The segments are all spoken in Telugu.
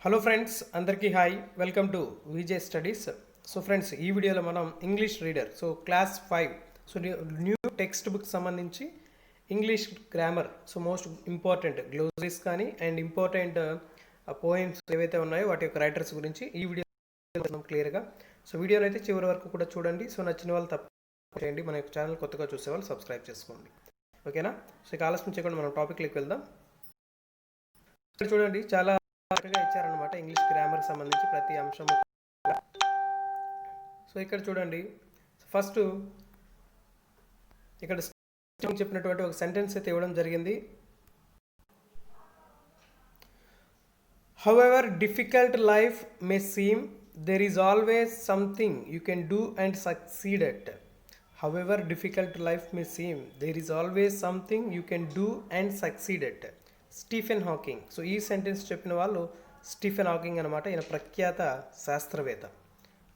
హలో ఫ్రెండ్స్, అందరికీ hi. Welcome to VJ studies. So friends, ఈ వీడియోలో మనం English reader class 5 new text book సంబంధించి English grammar most important glossaries కానీ అండ్ ఇంపార్టెంట్ పోయిమ్స్ ఏవైతే ఉన్నాయో వాటి యొక్క రైటర్స్ గురించి ఈ వీడియో క్లియర్గా. వీడియోని అయితే చివరి వరకు కూడా చూడండి. నచ్చిన వాళ్ళు తప్ప చేయండి. మన యొక్క ఛానల్ కొత్తగా చూసేవాళ్ళు సబ్స్క్రైబ్ చేసుకోండి, ఓకేనా? ఇక ఆలస్యం చేయకుండా మనం టాపిక్లోకి వెళ్దాం. చూడండి, చాలా చక్కగా ఇచ్చారనమాట ఇంగ్లీష్ గ్రామర్కి సంబంధించి ప్రతి అంశం. ఇక్కడ చూడండి, ఫస్ట్ ఇక్కడ చెప్పినటువంటి ఒక సెంటెన్స్ అయితే ఇవ్వడం జరిగింది. However difficult life may seem, there is always something you can do and succeed at. However difficult life may seem, there is always something you can do and succeed at. Stephen Hawking. ఈ సెంటెన్స్ చెప్పిన వాళ్ళు స్టీఫెన్ హాకింగ్ అనమాట. ఈయన ప్రఖ్యాత శాస్త్రవేత్త.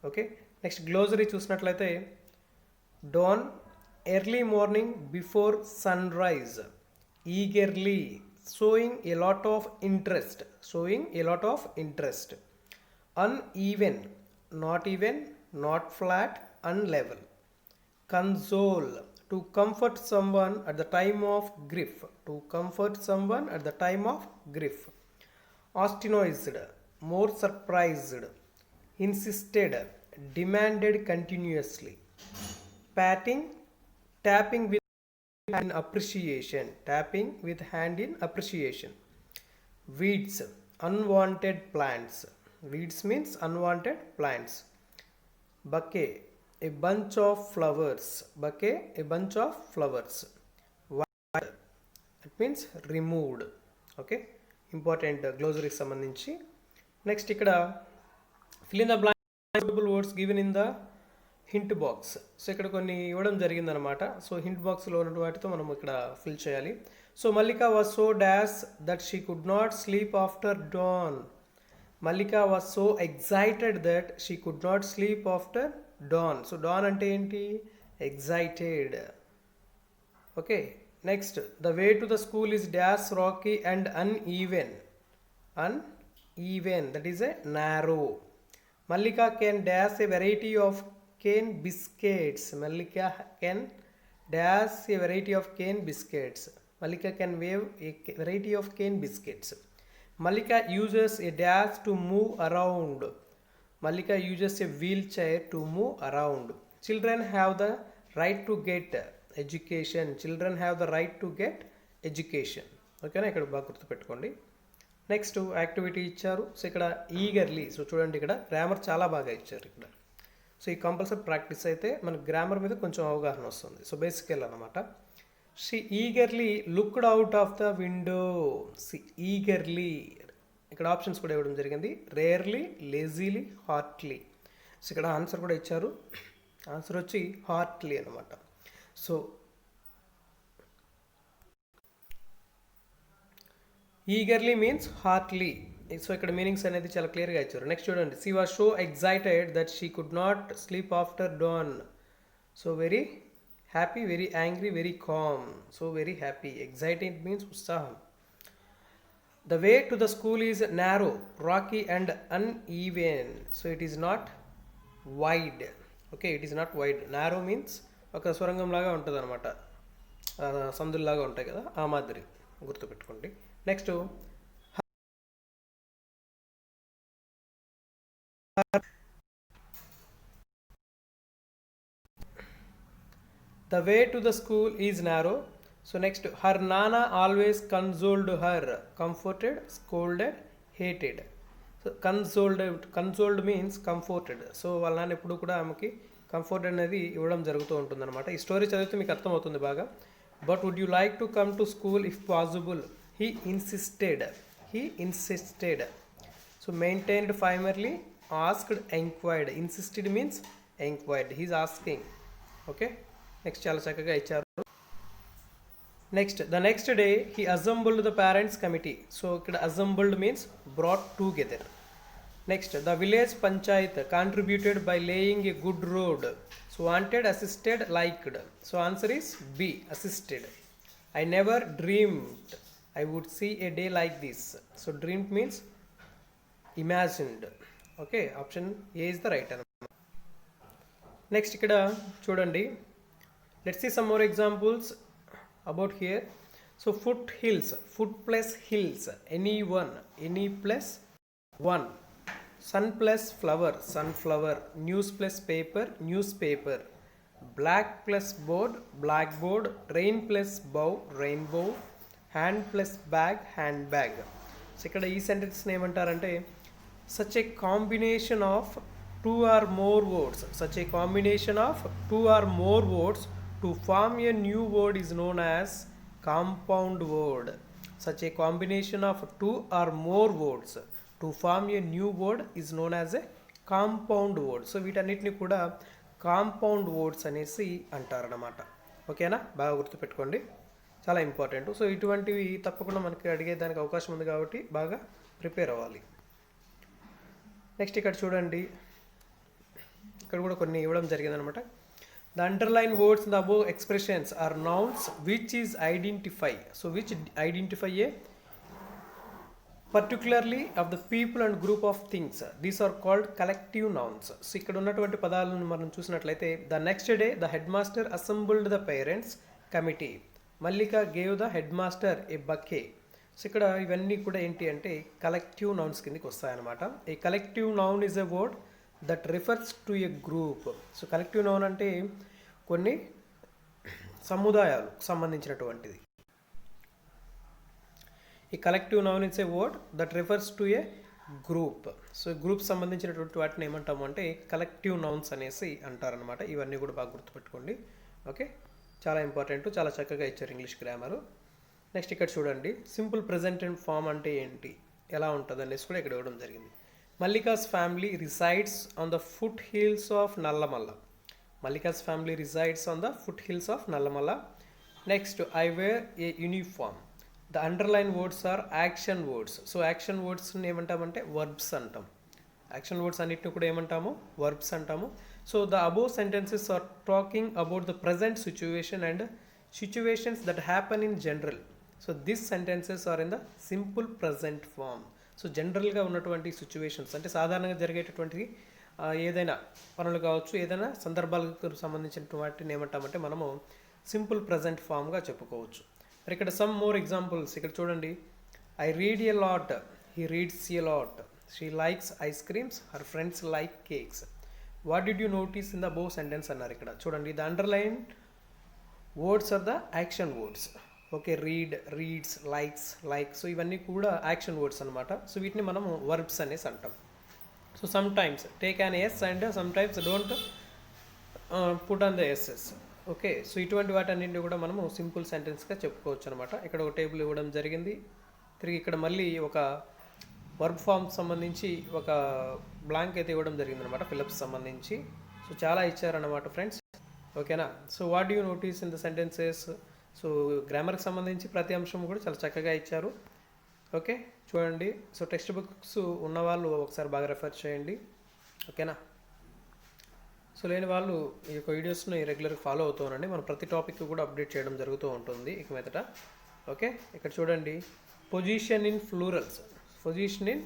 ఓకే, నెక్స్ట్ గ్లోజరీ చూసినట్లయితే, dawn early morning before sunrise, eagerly showing a lot of interest, uneven, not even, not flat, unlevel. Console, to comfort someone at the time of grief. Astonished, more surprised. Insisted, demanded continuously. Tapping with hand in appreciation. Weeds, unwanted plants. Weeds means unwanted plants. Bouquet, a bunch of flowers. Wired, it means removed. Okay, important glossary సంబంధించి. నెక్స్ట్ ఇక్కడ fill in the blank words given in the hint box. ఇక్కడ కొన్ని ఇవ్వడం జరిగిందనమాట. హింట్ బాక్స్లో ఉన్న వాటితో మనం ఇక్కడ ఫిల్ చేయాలి. మల్లిక was so dash that she could not sleep after dawn. Malika was so excited that she could not sleep after dawn. Dawn అంటే ఏంటి? Excited. Okay, next, the way to the school is dash rocky and uneven, that is a narrow. Malika can dash a variety of cane biscuits. Malika can wave a variety of cane biscuits. Malika uses a dash to move around. Malika uses a wheelchair to move around. Children have the right to get education. ఓకేనా? ఇక్కడ బాగా గుర్తుపెట్టుకోండి. నెక్స్ట్ యాక్టివిటీ ఇచ్చారు. ఇక్కడ ఈగర్లీ. చూడండి, ఇక్కడ గ్రామర్ చాలా బాగా ఇచ్చారు ఇక్కడ. ఈ కంపల్సరీ ప్రాక్టీస్ అయితే మనకు గ్రామర్ మీద కొంచెం అవగాహన వస్తుంది. బేసికల్ అనమాట. She eagerly looked out of the window. Eagerly. ఇక్కడ ఆప్షన్స్ కూడా ఇవ్వడం జరిగింది. Rarely, lazily, heartily. ఇక్కడ ఆన్సర్ కూడా ఇచ్చారు. ఆన్సర్ వచ్చి హార్ట్లీ అనమాట. Eagerly means heartily. ఇక్కడ మీనింగ్స్ అనేది చాలా క్లియర్గా ఇచ్చారు. నెక్స్ట్ చూడండి, she was so excited that she could not sleep after dawn. Very happy, very angry, very calm. Very happy. Excited means utsaham. The way to the school is narrow, rocky and uneven. It is not wide. Okay, it is not wide. Narrow means ఒక స్వరంగం లాగా ఉంటుంది అనమాట. సందుల్లాగా ఉంటాయి కదా, ఆ మాదిరి గుర్తుపెట్టుకోండి. Next, the way to the school is narrow. Next, her nana always consoled her. Comforted, scolded, hated. Consoled means comforted. వాళ్ళ నాన్న ఎప్పుడు కూడా ఆమెకి కంఫర్ట్ అనేది ఇవ్వడం జరుగుతూ ఉంటుంది అనమాట. ఈ స్టోరీ చదివితే మీకు అర్థమవుతుంది బాగా. But would you like to come to school if possible? He insisted. Maintained, primarily, asked, enquired. Insisted means enquired. He is asking. Okay, next చాలా చక్కగా ఇచ్చారు. Next, the next day he assembled the parents committee. ఇక్కడ assembled means brought together. Next, the village panchayat contributed by laying a good road. Wanted, assisted, liked. Answer is B, assisted. I never dreamed I would see a day like this. Dreamed means imagined. Okay, option A is the right అన్నమాట. నెక్స్ట్ ఇక్కడ చూడండి, let's see some more examples about here. So foot hills, foot plus hills, any plus one. Sun plus flower, sunflower. News plus paper, news paper. Black plus board, black board. Rain plus bow, rainbow. Hand plus bag, hand bag. So ఇక్కడ ఈ సెంటెన్స్ని ఏమంటారంటే such a combination of two or more words, such a combination of two or more words to form a new word is known as compound word. Such a combination of two or more words to form a new word is known as a compound word. So వీటన్నిటిని కూడా కాంపౌండ్ వర్డ్స్ అనేసి అంటారన్నమాట. ఓకేనా, బాగా గుర్తుపెట్టుకోండి, చాలా ఇంపార్టెంట్. సో ఇటువంటివి తప్పకుండా మనకి అడిగేదానికి అవకాశం ఉంది కాబట్టి బాగా ప్రిపేర్ అవ్వాలి. నెక్స్ట్ ఇక్కడ చూడండి, ఇక్కడ కూడా కొన్ని ఇవ్వడం జరిగిందనమాట. The underline words in the above expressions are nouns which is identify. So which identify a particularly of the people and group of things. These are called collective nouns. So ఇక్కడ ఉన్నటువంటి పదాలను మనం చూసినట్లయితే, the next day the head master assembled the parents committee. Mallika gave the head master a bouquet. So ఇక్కడ ఇవన్నీ కూడా ఏంటి అంటే కలెక్టివ్ నౌన్స్ కిందకి వస్తాయన్నమాట. A collective noun is a word that refers to a group. So collective noun అంటే కొన్ని సముదాయాలకు సంబంధించినటువంటిది. ఈ collective noun is a word that refers to A group. So group సంబంధించినటువంటి వాటిని ఏమంటాము అంటే కలెక్టివ్ నౌన్స్ అనేసి అంటారనమాట. ఇవన్నీ కూడా బాగా గుర్తుపెట్టుకోండి. ఓకే, చాలా ఇంపార్టెంట్, చాలా చక్కగా ఇచ్చారు ఇంగ్లీష్ గ్రామరు. నెక్స్ట్ ఇక్కడ చూడండి, సింపుల్ ప్రెజెంట్ ఫామ్ అంటే ఏంటి, ఎలా ఉంటుంది అనేసి కూడా ఇక్కడ ఇవ్వడం జరిగింది. Mallika's family resides on the foot hills of Nallamala. Mallika's family resides on the foot hills of Nallamala. Next I wear a uniform. The underline words are action words. So action వర్డ్స్ని ఏమంటామంటే వర్బ్స్ అంటాం. యాక్షన్ వర్డ్స్ అన్నిటిని కూడా ఏమంటాము, వర్బ్స్ అంటాము. So the above sentences are talking about the present situation and situations that happen in general. So this sentences are in the simple present form. So జనరల్గా ఉన్నటువంటి సిచ్యువేషన్స్ అంటే సాధారణంగా జరిగేటటువంటి ఏదైనా పనులు కావచ్చు, ఏదైనా సందర్భాలకు సంబంధించిన వాటిని ఏమంటామంటే మనము సింపుల్ ప్రజెంట్ ఫామ్గా చెప్పుకోవచ్చు. మరి ఇక్కడ సమ్ మోర్ ఎగ్జాంపుల్స్ ఇక్కడ చూడండి. I read a lot, he reads a lot. She likes ice creams, her friends like cakes. What did you notice in the above sentence అన్నారు. ఇక్కడ చూడండి, the underline words are the action words. Okay, read, reads, likes, like. So ఇవన్నీ కూడా యాక్షన్ వర్డ్స్ అనమాట. సో వీటిని మనము వర్బ్స్ అనేసి అంటాం. So sometimes take an S and sometimes don't put on the S S. Okay, so ఇటువంటి వాటన్నింటినీ కూడా మనము సింపుల్ సెంటెన్స్గా చెప్పుకోవచ్చు అనమాట. ఇక్కడ ఒక టేబుల్ ఇవ్వడం జరిగింది. తిరిగి ఇక్కడ మళ్ళీ ఒక వర్బ్ ఫామ్ సంబంధించి ఒక బ్లాంక్ అయితే ఇవ్వడం జరిగింది అనమాట, ఫిలప్స్ సంబంధించి. సో చాలా ఇచ్చారన్నమాట ఫ్రెండ్స్. ఓకేనా. So what you notice in the sentences. So గ్రామర్కి సంబంధించి ప్రతి అంశం కూడా చాలా చక్కగా ఇచ్చారు. ఓకే, చూడండి. సో టెక్స్ట్ బుక్స్ ఉన్నవాళ్ళు ఒకసారి బాగా రెఫర్ చేయండి. ఓకేనా. సో లేని వాళ్ళు ఈ యొక్క వీడియోస్ని రెగ్యులర్గా ఫాలో అవుతూ ఉండండి. మనం ప్రతి టాపిక్ కూడా అప్డేట్ చేయడం జరుగుతూ ఉంటుంది ఇక మీదట. ఓకే, ఇక్కడ చూడండి, possession in plurals. Possession in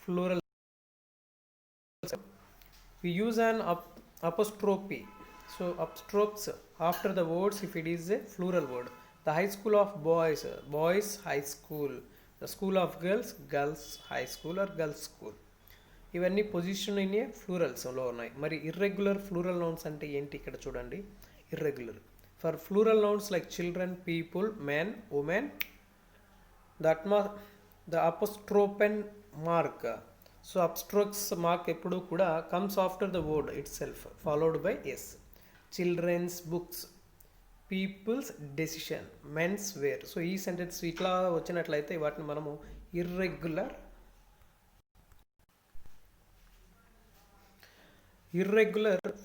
plural we use an apostrophe. So apostrophes after the words if it is a plural word. The high school of boys, boys high school. The school of girls, girls high school or girls school. ఇవన్నీ పొజిషన్ ఇన్ ఏ ఫ్లూరల్స్లో ఉన్నాయి. మరి ఇర్రెగ్యులర్ ఫ్లూరల్ నౌన్స్ అంటే ఏంటి ఇక్కడ చూడండి. Irregular for plural nouns like children, people, men, women, the apostrophe mark. So apostrophe mark ఎప్పుడు కూడా comes after the word itself followed by S. Children's books, people's decision, men's wear. So ఈ సెంటెన్స్ ఇట్లా వచ్చినట్లయితే వాటిని మనము ఇర్రెగ్యులర్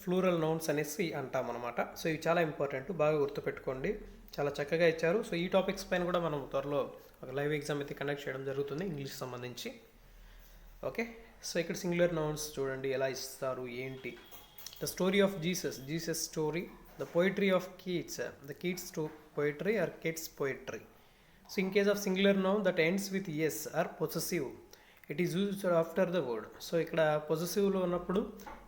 ఫ్లూరల్ నౌన్స్ అనేసి అంటాం అనమాట. సో ఇవి చాలా ఇంపార్టెంట్, బాగా గుర్తుపెట్టుకోండి, చాలా చక్కగా ఇచ్చారు. సో ఈ టాపిక్స్ పైన కూడా మనం త్వరలో ఒక లైవ్ ఎగ్జామ్ అయితే కండక్ట్ చేయడం జరుగుతుంది ఇంగ్లీష్ సంబంధించి. ఓకే, సో ఇక్కడ సింగులర్ నౌన్స్ చూడండి ఎలా ఇస్తారు ఏంటి. The story of Jesus, Jesus story. The poetry of kids, the kids poetry or kids poetry. So in case of singular noun that ends with S or possessive. It is used after the word. So ఇక్కడ పొజెసివ్లో ఉన్నప్పుడు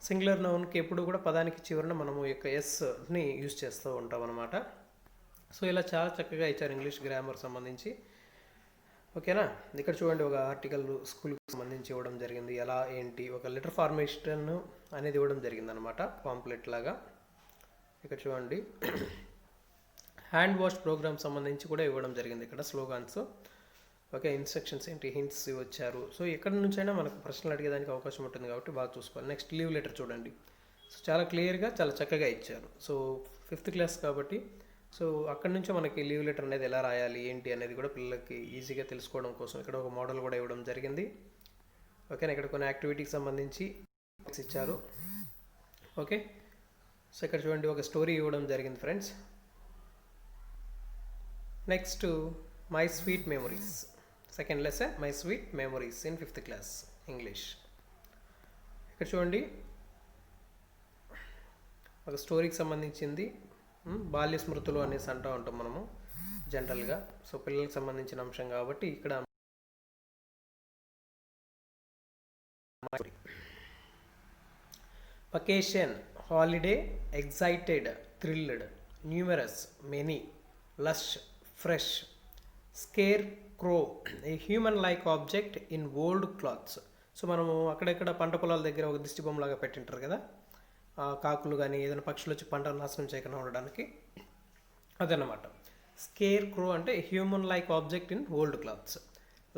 సింగులర్ నౌన్కి ఎప్పుడు కూడా పదానికి చివరన మనము ఈ యొక్క ఎస్ని యూజ్ చేస్తూ ఉంటాం అనమాట. సో ఇలా చాలా చక్కగా ఇచ్చారు ఇంగ్లీష్ గ్రామర్ సంబంధించి. ఓకేనా, ఇక్కడ చూడండి ఒక ఆర్టికల్ స్కూల్కి సంబంధించి ఇవ్వడం జరిగింది. ఎలా ఏంటి ఒక లెటర్ ఫార్మేషన్ అనేది ఇవ్వడం జరిగింది అనమాట, పాంప్లెట్ లాగా. ఇక్కడ చూడండి హ్యాండ్ వాష్ ప్రోగ్రామ్ సంబంధించి కూడా ఇవ్వడం జరిగింది ఇక్కడ స్లోగాన్స్. ఓకే, ఇన్స్ట్రక్షన్స్ ఏంటి, హింట్స్ వచ్చారు. సో ఎక్కడి నుంచైనా మనకు ప్రశ్నలు అడిగేదానికి అవకాశం ఉంటుంది కాబట్టి బాగా చూసుకోవాలి. నెక్స్ట్ లీవ్ లెటర్ చూడండి. సో చాలా క్లియర్గా చాలా చక్కగా ఇచ్చారు. సో 5th క్లాస్ కాబట్టి సో అక్కడి నుంచే మనకి లీవ్ లెటర్ అనేది ఎలా రాయాలి ఏంటి అనేది కూడా పిల్లలకి ఈజీగా తెలుసుకోవడం కోసం ఇక్కడ ఒక మోడల్ కూడా ఇవ్వడం జరిగింది. ఓకేనా, ఇక్కడ కొన్ని యాక్టివిటీకి సంబంధించి ఇచ్చారు. ఓకే, సో ఇక్కడ చూడండి ఒక స్టోరీ ఇవ్వడం జరిగింది friends. Next my sweet memories, second lesson my sweet memories in 5th class English. ఇక్కడ చూడండి ఒక స్టోరీకి సంబంధించింది, బాల్య స్మృతులు అనేసి అంటూ ఉంటాం మనము జనరల్గా. సో పిల్లలకు సంబంధించిన అంశం కాబట్టి ఇక్కడ vacation, holiday, excited, thrilled, numerous, many, lush, fresh, scarecrow, a human like object in old clothes. So మనము అక్కడెక్కడ పంట పొలాల దగ్గర ఒక దిష్టి బొమ్మలాగా పెట్టింటారు కదా, కాకులు కానీ ఏదైనా పక్షులు వచ్చి పంటను నాశనం చేయకుండా ఉండడానికి, అదన్నమాట. స్కేర్ క్రో అంటే human like object in old clothes.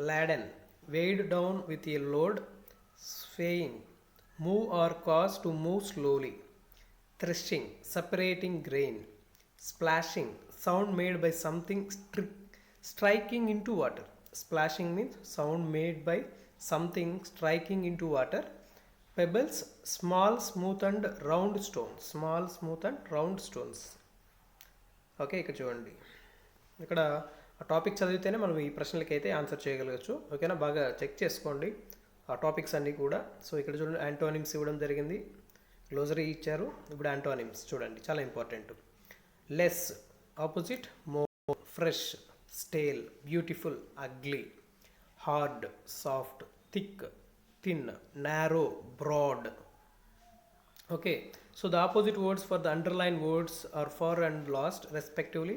Laden, weighed down with a load, swaying, move or cause to move slowly. Threshing, separating grain. Splashing, sound made by something striking into water. Splashing means sound made by something striking into water. Pebbles, small, smooth and round stones. Small, smooth and round stones. Okay, ఇక్కడ చూడండి, ఇక్కడ ఆ టాపిక్ చదివితేనే మనం ఈ ప్రశ్నలకి అయితే ఆన్సర్ చేయగలగచ్చు. ఓకేనా, బాగా చెక్ చేసుకోండి ఆ టాపిక్స్ అన్నీ కూడా. సో ఇక్కడ చూడండి యాంటోనిమ్స్ ఇవ్వడం జరిగింది, గ్లోజరీ ఇచ్చారు. ఇప్పుడు యాంటోనిమ్స్ చూడండి, చాలా important. Less opposite more, fresh stale, beautiful ugly, hard soft, thick thin, narrow broad. Okay, so the opposite words for the underlined words are for and lost respectively.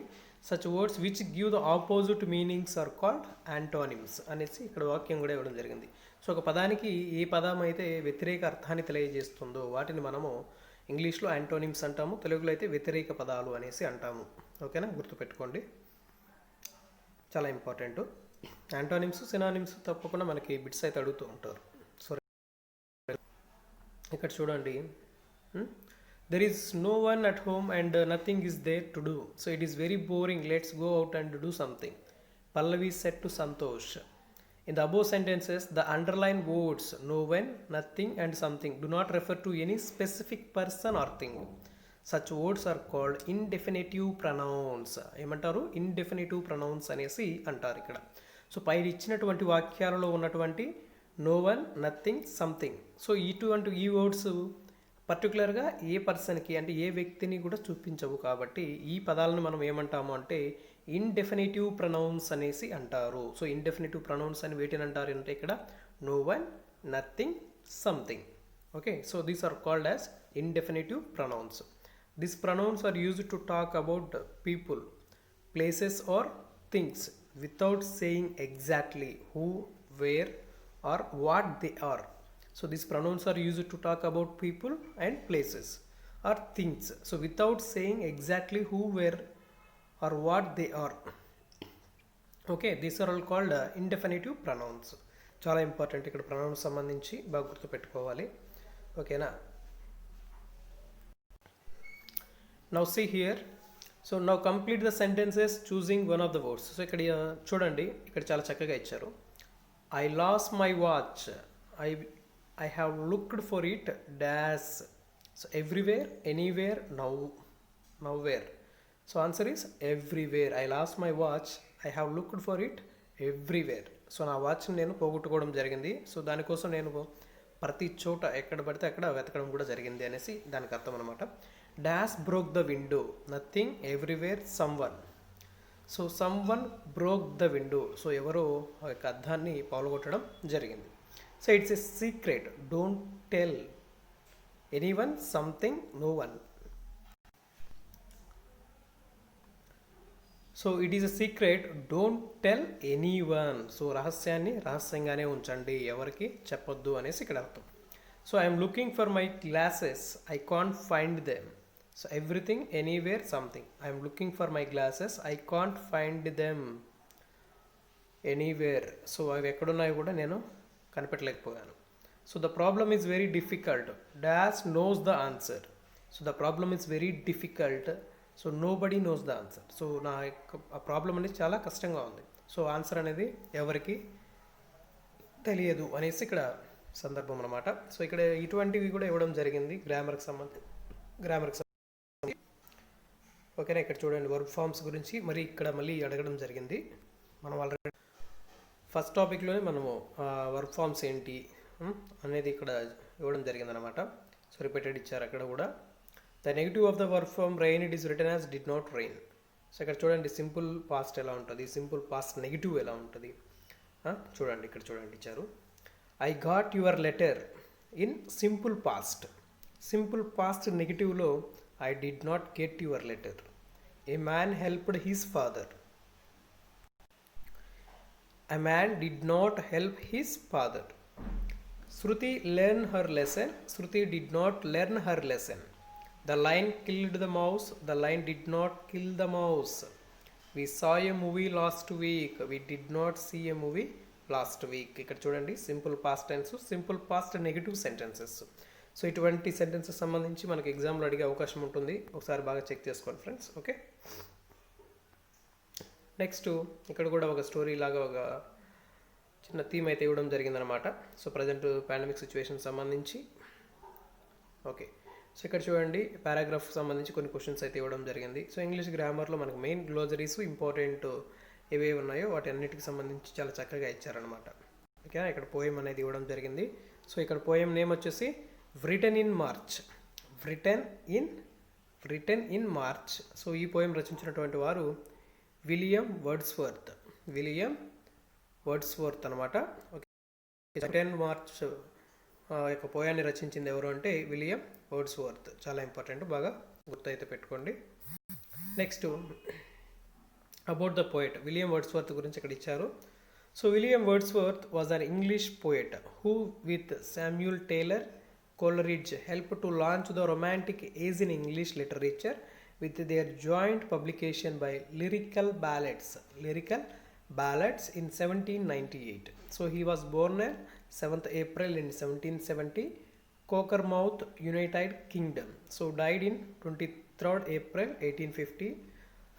Such words which give the opposite meanings are called antonyms అనేసి ఇక్కడ వాక్యం కూడా ఇవ్వడం జరిగింది. సో ఒక పదానికి ఏ పదం అయితే వ్యతిరేక అర్థాన్ని తెలియజేస్తుందో వాటిని మనము ఇంగ్లీష్లో యాంటోనిమ్స్ అంటాము, తెలుగులో అయితే వ్యతిరేక పదాలు అనేసి అంటాము. ఓకేనా, గుర్తుపెట్టుకోండి, చాలా ఇంపార్టెంట్. యాంటోనిమ్స్ సినానిమ్స్ తప్పకుండా మనకి బిట్స్ అయితే అడుగుతూ ఉంటారు. సో ఇక్కడ చూడండి, there is no one at home and nothing is there to do, so it is very boring, let's go out and do something. Pallavi said to Santosh. In the above sentences, the underlined words no one, nothing and something do not refer to any specific person or thing. Such words are called indefinitive pronouns. ఏమంటారు, indefinitive pronouns అనేసి అంటారు ఇక్కడ. సో పైన ఇచ్చినటువంటి వాక్యాలలో ఉన్నటువంటి no one, nothing, something, so ఇటువంటి ఈ వర్డ్స్ పర్టికులర్గా ఏ పర్సన్కి అంటే ఏ వ్యక్తిని కూడా చూపించవు కాబట్టి ఈ పదాలను మనం ఏమంటాము అంటే ఇండెఫినిటివ్ ప్రొనౌన్స్ అనేసి అంటారు. సో ఇండెఫినిటివ్ ప్రొనౌన్స్ అని వేటిని అంటారు అంటే ఇక్కడ no one, nothing, something. Okay, so these are called as indefinitive pronouns. These pronouns are used to talk about people, places or things without saying exactly who, where or what they are. So these pronouns are used to talk about people and places or things, so without saying exactly who, where or what they are. Okay, these are all called indefinitive pronouns. చాలా ఇంపార్టెంట్ ఇక్కడ ప్రొనౌన్స్ సంబంధించి బాగా గుర్తుపెట్టుకోవాలి. ఓకేనా, now see here, so now complete the sentences choosing one of the words. So ఇక్కడ చూడండి, ఇక్కడ చాలా చక్కగా ఇచ్చారు. I lost my watch, I have looked for it dash, so everywhere, anywhere, nowhere. So answer is everywhere. I lost my watch, I have looked for it everywhere. So నా వాచ్ని నేను పోగొట్టుకోవడం జరిగింది, సో దానికోసం నేను ప్రతి చోట ఎక్కడ పడితే అక్కడ వెతకడం కూడా జరిగింది అనేసి దానికి అర్థం అనమాట. Dash broke the window, nothing, everywhere, someone. So someone broke the window, so ఎవరో ఆ యొక్క అద్దాన్ని పగలగొట్టడం జరిగింది. So it's a secret, don't tell anyone something, no one. So it is a secret, don't tell any one. So రహస్యాన్ని రహస్యంగానే ఉంచండి, ఎవరికి చెప్పొద్దు అనేసి ఇక్కడ అర్థం. So I'm looking for my glasses, I can't find them. So everything, anywhere, something. I'm looking for my glasses, I can't find them anywhere. So అవి ఎక్కడున్నాయో కూడా నేను కనిపెట్టలేకపోయాను. So the problem is very difficult, dash knows the answer. So the problem is very difficult, so nobody knows the answer. So నా యొక్క ఆ ప్రాబ్లం అనేది చాలా కష్టంగా ఉంది, సో ఆన్సర్ అనేది ఎవరికి తెలియదు అనేసి ఇక్కడ సందర్భం అనమాట. సో ఇక్కడ ఇటువంటివి కూడా ఇవ్వడం జరిగింది గ్రామర్కి సంబంధించి. ఓకేనా, ఇక్కడ చూడండి వర్బ్ ఫార్మ్స్ గురించి మరి ఇక్కడ మళ్ళీ అడగడం జరిగింది. మనం ఆల్రెడీ ఫస్ట్ టాపిక్లోనే మనము వర్బ్ ఫార్మ్స్ ఏంటి అనేది ఇక్కడ ఇవ్వడం జరిగిందనమాట. సో రిపీటెడ్ ఇచ్చారు అక్కడ కూడా. The negative of the verb form rain it is written as did not rain. So ఇక్కడ చూడండి సింపుల్ పాస్ట్ ఎలా ఉంటుంది, సింపుల్ పాస్ట్ నెగిటివ్ ఎలా ఉంటుంది చూడండి. ఇక్కడ చూడండి ఇచ్చారు, I got your letter in simple past. Simple past నెగిటివ్లో I did not get your letter. A man helped his father. A man did not help his father. Shruti learned her lesson. Shruti did not learn her lesson. The lion killed the mouse. The lion did not kill the mouse. We saw a movie last week. We did not see a movie last week. ఇక్కడ చూడండి simple past tense, simple past negative sentences. So ఇటువంటి సెంటెన్సెస్ సంబంధించి మనకి ఎగ్జామ్లో అడిగే అవకాశం ఉంటుంది, ఒకసారి బాగా చెక్ చేసుకోండి ఫ్రెండ్స్. ఓకే, నెక్స్ట్ ఇక్కడ కూడా ఒక స్టోరీ లాగా ఒక చిన్న థీమ్ అయితే ఇవ్వడం జరిగిందనమాట. సో ప్రజెంట్ పాండమిక్ సిచ్యువేషన్ సంబంధించి. ఓకే, సో ఇక్కడ చూడండి పారాగ్రాఫ్ సంబంధించి కొన్ని క్వశ్చన్స్ అయితే ఇవ్వడం జరిగింది. సో ఇంగ్లీష్ గ్రామర్లో మనకు మెయిన్ గ్లోజరీస్ ఇంపార్టెంట్ ఏవేవి ఉన్నాయో వాటి అన్నిటికి సంబంధించి చాలా చక్కగా ఇచ్చారనమాట. ఓకే, ఇక్కడ పోయం అనేది ఇవ్వడం జరిగింది. సో ఇక్కడ పోయం నేమ్ వచ్చేసి written in March. Written in March. So ఈ పోయం రచించినటువంటి వారు విలియం వర్డ్స్వర్త్ అనమాట. ఓకే, 10 మార్చ్ యొక్క పోయాన్ని రచించింది ఎవరు అంటే విలియం వర్డ్స్వర్త్. చాలా ఇంపార్టెంట్, బాగా గుర్తయితే పెట్టుకోండి. Next about the poet, William Wordsworth గురించి ఇక్కడ ఇచ్చారు. So William Wordsworth was an English poet who with Samuel Taylor Coleridge helped to launch the romantic age in English literature with their joint publication by Lyrical Ballads in 1798. So he was born on 7th April in 1770, Cockermouth, United Kingdom. So died in 23rd April 1850,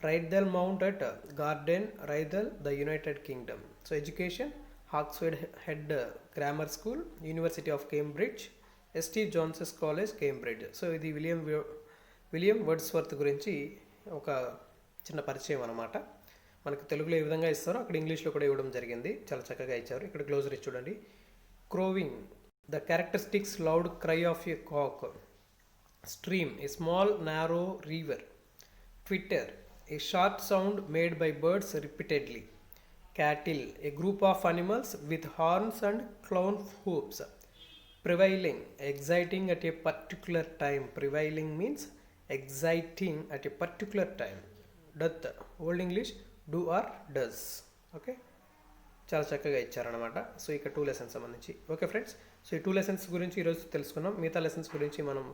Rydal Mount at Garden, Rydal, the United Kingdom. So education, Oxford Head Grammar School, University of Cambridge, S.T. John's College, Cambridge. So ఇది విలియం వర్డ్స్వర్త్ గురించి ఒక చిన్న పరిచయం అనమాట. మనకు తెలుగులో ఏ విధంగా ఇస్తారో అక్కడ ఇంగ్లీష్లో కూడా ఇవ్వడం జరిగింది, చాలా చక్కగా ఇచ్చారు. ఇక్కడ గ్లోజరీ చూడండి, crowing, the characteristics loud cry of a cock. Stream, a small narrow river. Twitter, a short sound made by birds repeatedly. Cattle, a group of animals with horns and cloven hooves. Prevailing, exciting at a particular time. Prevailing means exciting at a particular time. Doth, Old English, do or does. Okay, చాలా చక్కగా ఇచ్చారనమాట. సో ఇక్కడ 2 లెసన్స్ సంబంధించి. ఓకే ఫ్రెండ్స్, సో ఈ 2 లెసన్స్ గురించి ఈరోజు తెలుసుకున్నాం. మిగతా లెసన్స్ గురించి మనం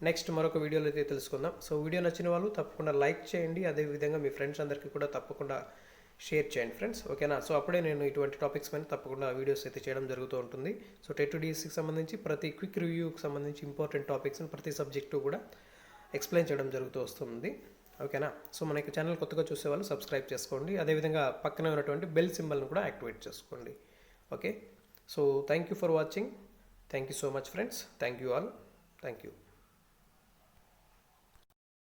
నెక్స్ట్ మరొక వీడియోలో అయితే తెలుసుకుందాం. సో వీడియో నచ్చిన వాళ్ళు తప్పకుండా లైక్ చేయండి, అదేవిధంగా మీ ఫ్రెండ్స్ అందరికీ కూడా తప్పకుండా షేర్ చేయండి ఫ్రెండ్స్. ఓకేనా, సో అప్పుడే నేను ఇటువంటి టాపిక్స్ పైన తప్పకుండా వీడియోస్ అయితే చేయడం జరుగుతూ ఉంటుంది. సో టెట్ డిఎస్సికి సంబంధించి ప్రతి క్విక్ రివ్యూకి సంబంధించి ఇంపార్టెంట్ టాపిక్స్ని ప్రతి సబ్జెక్టు కూడా ఎక్స్ప్లెయిన్ చేయడం జరుగుతూ వస్తుంది. ఓకేనా, సో మన యొక్క ఛానల్ కొత్తగా చూసేవాళ్ళు సబ్స్క్రైబ్ చేసుకోండి, అదేవిధంగా పక్కనే ఉన్నటువంటి బెల్ సింబల్ని కూడా యాక్టివేట్ చేసుకోండి. Okay, so thank you for watching. Thank you so much friends. Thank you all. Thank you.